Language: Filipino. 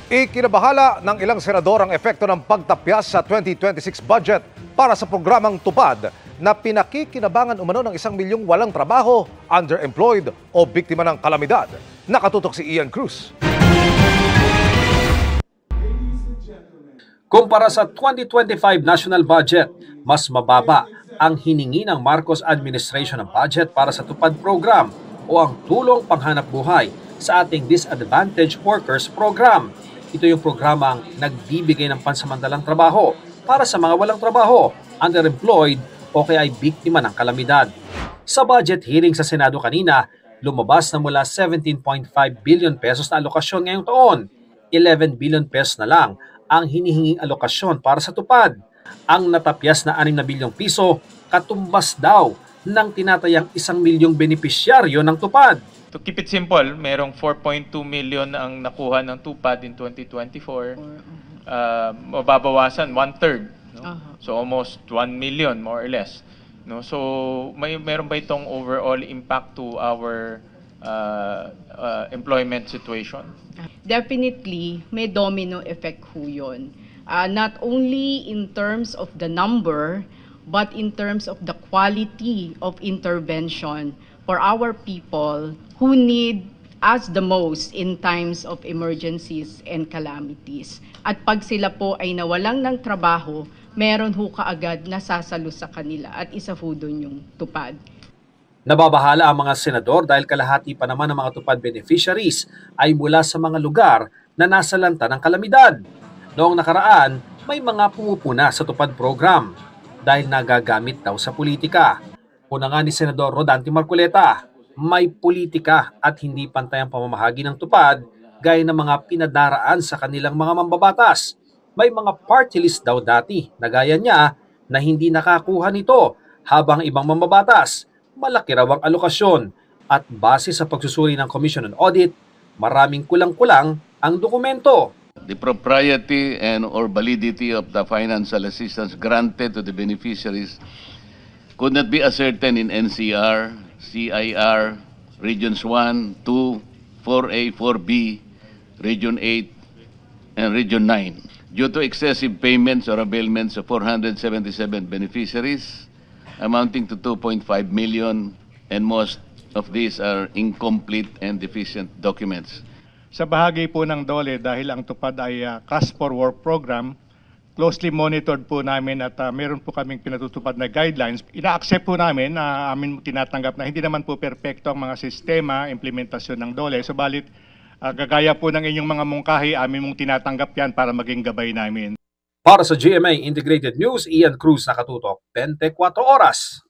Ikinabahala ng ilang senador ang epekto ng pagtapyas sa 2026 budget para sa programang Tupad na pinakikinabangan umano ng 1 milyong walang trabaho, underemployed o biktima ng kalamidad. Nakatutok si Ian Cruz. Kumpara sa 2025 national budget, mas mababa ang hiningi ng Marcos administration ng budget para sa Tupad program o ang tulong panghanap buhay sa ating Disadvantaged Workers Program. Ito yung programang nagbibigay ng pansamantalang trabaho para sa mga walang trabaho, underemployed o kaya ay biktima ng kalamidad. Sa budget hearing sa Senado kanina, lumabas na mula 17.5 billion pesos na alokasyon ngayong taon. 11 billion pesos na lang ang hinihinging alokasyon para sa Tupad. Ang natapyas na 6 na bilyong piso, katumbas daw ng tinatayang 1 milyong benepisyaryo ng Tupad. To keep it simple, merong 4.2 million ang nakuha ng Tupad in 2024. Mababawasan 1/3. No? So almost 1 million more or less. No? So meron ba itong overall impact to our employment situation? Definitely, may domino effect ho yun. Not only in terms of the number, but in terms of the quality of intervention for our people who need us the most in times of emergencies and calamities. At pag sila po ay nawalang ng trabaho, meron ho kaagad nasasalo sa kanila at isa ho doon yung Tupad. Nababahala ang mga senador dahil kalahati pa naman ng mga Tupad beneficiaries ay mula sa mga lugar na nasalanta ng kalamidad. Noong nakaraan, may mga pumupuna sa Tupad program dahil nagagamit daw sa politika. Una nga ni Senador Rodante Marcoleta, may politika at hindi pantay ang pamamahagi ng Tupad gaya ng mga pinadaraan sa kanilang mga mambabatas. May mga party list daw dati na gaya niya na hindi nakakuha nito habang ibang mambabatas malaki raw ang alokasyon at base sa pagsusuri ng Commission on Audit, maraming kulang-kulang ang dokumento. The propriety and or validity of the financial assistance granted to the beneficiaries could not be ascertained in NCR, CIR, Regions 1, 2, 4A, 4B, Region 8, and Region 9 due to excessive payments or availments of 477 beneficiaries amounting to 2.5 million, and most of these are incomplete and deficient documents. Sa bahagi po ng DOLE, dahil ang Tupad ay Cash for Work program, closely monitored po namin at meron po kaming pinatutupad na guidelines. Ina-accept po namin na amin tinatanggap na hindi naman po perpekto ang mga sistema, implementasyon ng DOLE. Subalit, gagaya po ng inyong mga mungkahi, amin mong tinatanggap yan para maging gabay namin. Para sa GMA Integrated News, Ian Cruz, nakatutok 24 oras.